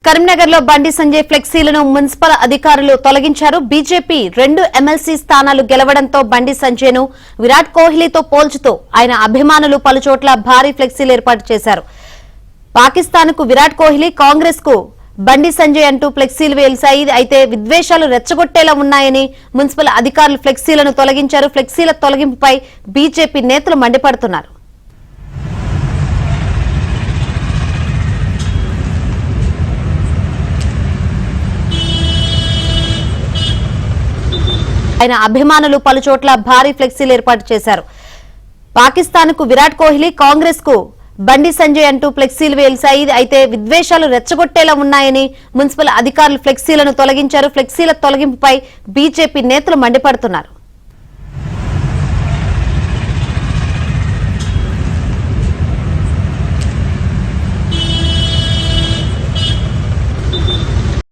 కరీంనగర్ లో బండి సంజయ్ ఫ్లెక్సీలను మున్సిపల్ అధికారులు తొలగించారు. బీజేపీ 2 ఎమ్మెల్సీ స్థానాలు గెలవడంతో బండి సంజయ్ ను విరాట్ కోహ్లీతో పోల్చుతూ ఆయన అభిమానులు పలుచోట్ల భారీ ఫ్లెక్సీలు ఏర్పాటు చేశారు. పాకిస్తాన్ కు విరాట్ కోహ్లీ, కాంగ్రెస్ కు బండి సంజయ్ అంటూ ఫ్లెక్సీలు వేల్చాయి. అయితే విద్వేషాలు రెచ్చగొట్టేలా ఉన్నాయని మున్సిపల్ అధికారులు ఫ్లెక్సీలను తొలగించారు. ఫ్లెక్సీల తొలగింపుపై బీజేపీ నేతలు మండిపడుతున్నారు. ఆయన అభిమానులు పలుచోట్ల భారీ ఫ్లెక్సీలు ఏర్పాటు చేశారు. పాకిస్తాన్ కు విరాట్ కోహ్లీ, కాంగ్రెస్ కు బండి సంజయ్ అంటూ ఫ్లెక్సీలు వేల్చాయి. అయితే విద్వేషాలు రెచ్చగొట్టేలా ఉన్నాయని మున్సిపల్ అధికారులు ఫ్లెక్సీలను తొలగించారు. ఫ్లెక్సీల తొలగింపుపై బీజేపీ నేతలు మండిపడుతున్నారు.